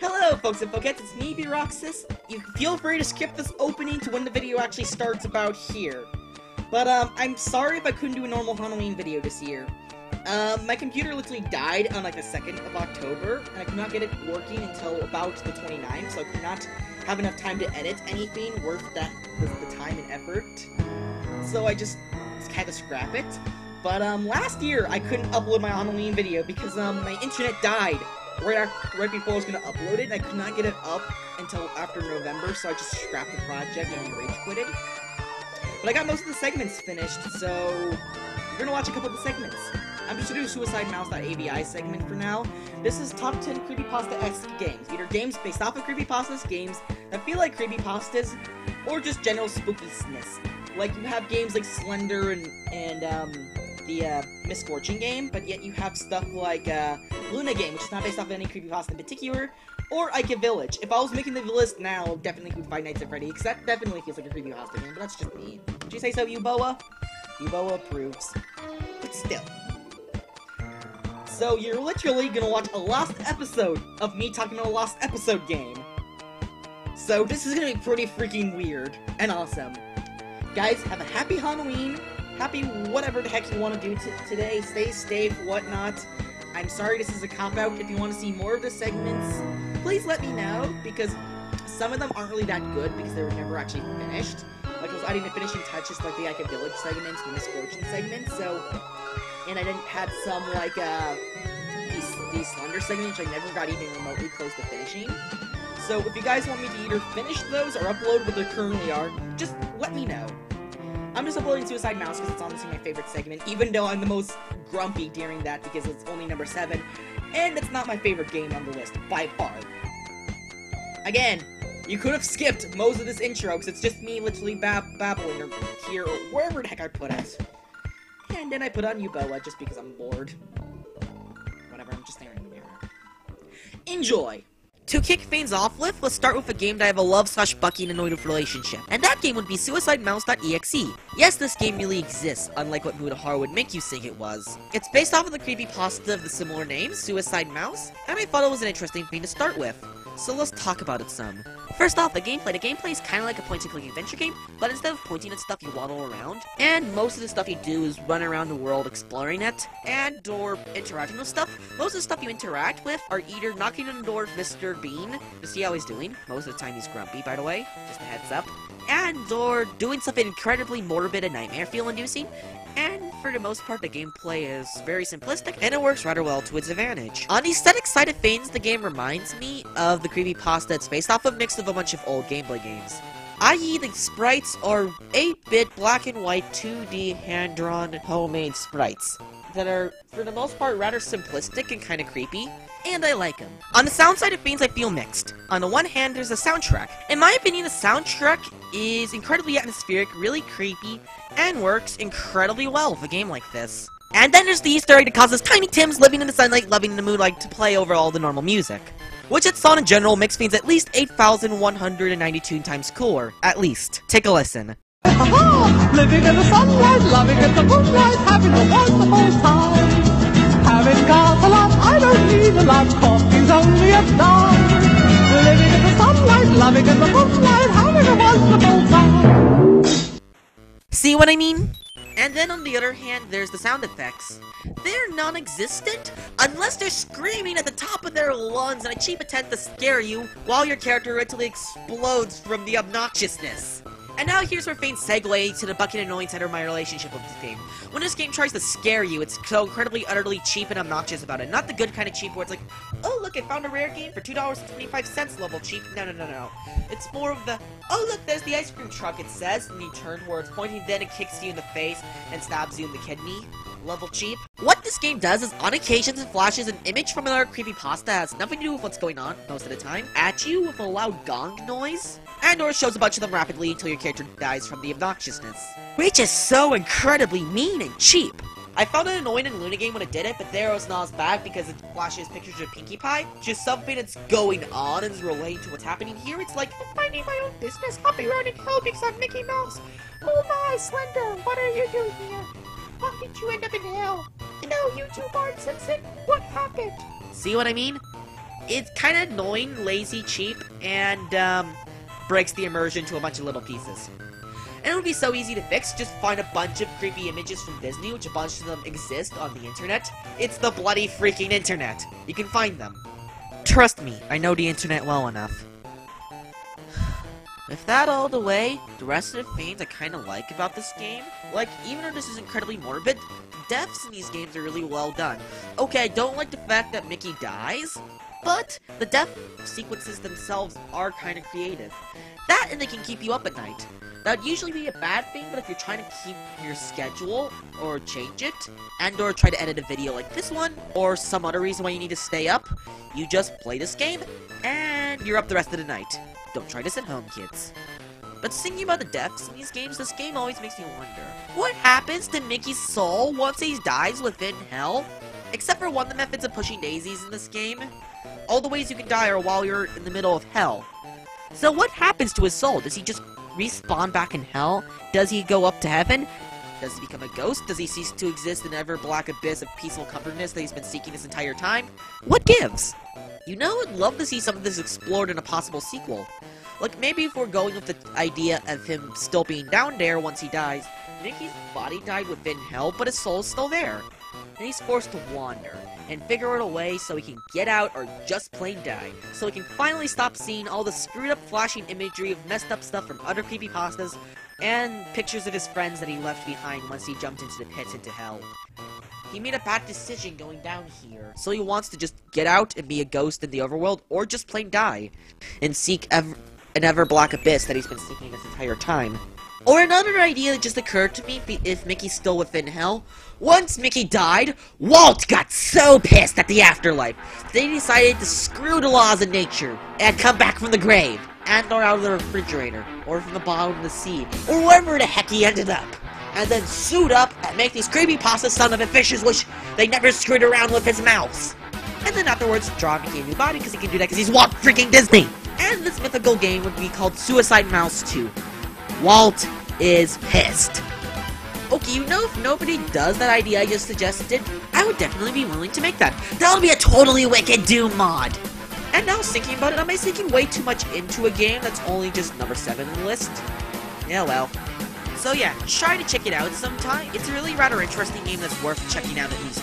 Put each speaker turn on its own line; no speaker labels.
Hello folks and folkettes, it's me, EBROXAS. You feel free to skip this opening to when the video actually starts about here. But I'm sorry if I couldn't do a normal Halloween video this year. My computer literally died on like the 2nd of October, and I could not get it working until about the 29th, so I could not have enough time to edit anything worth the time and effort. So I just had to scrap it. But last year I couldn't upload my Halloween video because my internet died right before I was gonna upload it, and I could not get it up until after November, so I just scrapped the project and rage quitted. But I got most of the segments finished, so we're gonna watch a couple of the segments. I'm just gonna do a suicidemouse.avi segment for now. This is top 10 CreepyPastaesque games. Either games based off of CreepyPastas, games that feel like creepypastas, or just general spookiness. Like, you have games like Slender and the Misfortune game, but yet you have stuff like Luna game, which is not based off of any creepypasta in particular, or Ika Village. If I was making the list now, definitely include Five Nights at Freddy's, because that definitely feels like a creepypasta game, but that's just me. Did you say so, Uboa? Uboa approves. But still. So you're literally gonna watch a lost episode of me talking about a lost episode game. So this is gonna be pretty freaking weird and awesome. Guys, have a happy Halloween. Happy whatever the heck you want to do today. Stay safe, whatnot. I'm sorry this is a cop-out. If you want to see more of the segments, please let me know, because some of them aren't really that good because they were never actually finished. Like, I was adding the finishing touches like the Ika Village segments and the Misfortune segments, so... And I didn't have some, like, these Slender segments, which I never got even remotely close to finishing. So if you guys want me to either finish those or upload what they currently are, just let me know. I'm just uploading Suicide Mouse because it's honestly my favorite segment, even though I'm the most grumpy during that because it's only number 7, and it's not my favorite game on the list, by far. Again, you could have skipped most of this intro because it's just me literally babbling or here or wherever the heck I put it. And then I put on Uboa just because I'm bored. Whatever, I'm just staring in the mirror. Enjoy! To kick things off with, let's start with a game that I have a love/Bucky and annoyed with relationship. And that game would be suicidemouse.exe. Yes, this game really exists, unlike what Mudahara would make you think it was. It's based off of the creepypasta of the similar name, Suicide Mouse, and I thought it was an interesting thing to start with. So let's talk about it some. First off, the gameplay is kind of like a point-and-click adventure game, but instead of pointing at stuff, you waddle around. And most of the stuff you do is run around the world exploring it, or interacting with stuff. Most of the stuff you interact with are either knocking on the door of Mr. Bean to see how he's doing. Most of the time he's grumpy, by the way, just a heads up. Or doing something incredibly morbid and nightmare-feel-inducing. And for the most part, the gameplay is very simplistic, and it works rather well to its advantage. On the aesthetic side of things, the game reminds me of the creepypasta it's based off of, mixed with a bunch of old Game Boy games. I.e., the sprites are 8-bit black and white 2D hand-drawn homemade sprites that are, for the most part, rather simplistic and kind of creepy, and I like them. On the sound side of things, I feel mixed. On the one hand, there's a soundtrack. In my opinion, the soundtrack is incredibly atmospheric, really creepy, and works incredibly well with a game like this. And then there's the Easter egg that causes Tiny Tims living in the sunlight, loving in the moonlight to play over all the normal music. Which its sound in general makes things at least 8,192 times cooler. At least. Take a listen.
Living in the sunlight, loving in the moonlight, having a wonderful time. Having got a lot, I don't need a lot, coffee's only a dime. Living in the sunlight, loving in the moonlight, having a wonderful time.
See what I mean? And then on the other hand, there's the sound effects. They're non-existent, unless they're screaming at the top of their lungs in a cheap attempt to scare you, while your character literally explodes from the obnoxiousness. And now here's where things segue to the bucket annoying center of my relationship with this game. When this game tries to scare you, it's so incredibly, utterly cheap and obnoxious about it. Not the good kind of cheap where it's like, oh look, I found a rare game for $2.25 level cheap. No. It's more of the, oh look, there's the ice cream truck, it says, and you turn where it's pointing, then it kicks you in the face and stabs you in the kidney. Level cheap. What this game does is, on occasions, it flashes an image from another creepypasta that has nothing to do with what's going on, most of the time, at you with a loud gong noise, and/or shows a bunch of them rapidly until your character dies from the obnoxiousness. Which is so incredibly mean and cheap. I found it annoying in Luna game when it did it, but there it was not as bad because it flashes pictures of Pinkie Pie, which is something that's going on and is related to what's happening here. It's like, I'm minding my own business, hopping around in hell because I'm Mickey Mouse. Oh my, Slender, what are you doing here? How did you end up in hell? No, you two, Bart Simpson, what happened? See what I mean? It's kind of annoying, lazy, cheap, and breaks the immersion to a bunch of little pieces. And it would be so easy to fix. Just find a bunch of creepy images from Disney, which a bunch of them exist on the internet. It's the bloody freaking internet. You can find them. Trust me, I know the internet well enough. With that all the way, the rest of the things I kind of like about this game, like, even though this is incredibly morbid, the deaths in these games are really well done. Okay, I don't like the fact that Mickey dies, but the death sequences themselves are kind of creative. That, and they can keep you up at night. That would usually be a bad thing, but if you're trying to keep your schedule, or change it, and or try to edit a video like this one, or some other reason why you need to stay up, you just play this game, and you're up the rest of the night. Don't try this at home, kids. But thinking about the deaths in these games, this game always makes me wonder, what happens to Mickey's soul once he dies within hell? Except for one of the methods of pushing daisies in this game, all the ways you can die are while you're in the middle of hell. So what happens to his soul? Does he just respawn back in hell? Does he go up to heaven? Does he become a ghost? Does he cease to exist in ever black abyss of peaceful comfortness that he's been seeking this entire time? What gives? You know, I'd love to see some of this explored in a possible sequel. Like, maybe if we're going with the idea of him still being down there once he dies, Mickey's body died within hell, but his soul's still there. And he's forced to wander, and figure out a way so he can get out or just plain die. So he can finally stop seeing all the screwed up flashing imagery of messed up stuff from other creepypastas, and pictures of his friends that he left behind once he jumped into the pits into hell. He made a bad decision going down here, so he wants to just get out and be a ghost in the overworld, or just plain die, and seek an ever black abyss that he's been seeking this entire time. Or another idea that just occurred to me, if Mickey's still within hell. Once Mickey died, Walt got so pissed at the afterlife, they decided to screw the laws of nature, and come back from the grave, and or out of the refrigerator, or from the bottom of the sea, or wherever the heck he ended up. And then suit up and make these creepypasta son of a fishes wish they never screwed around with his mouth. And then afterwards, draw Mickey a new body, because he can do that because he's Walt freaking Disney! And this mythical game would be called Suicide Mouse 2. Walt is pissed. Okay, you know, if nobody does that idea I just suggested, I would definitely be willing to make that. That would be a totally wicked Doom mod. And now thinking about it, am I sinking way too much into a game that's only just number 7 on the list? Yeah, well. So yeah, try to check it out sometime. It's a really rather interesting game that's worth checking out at least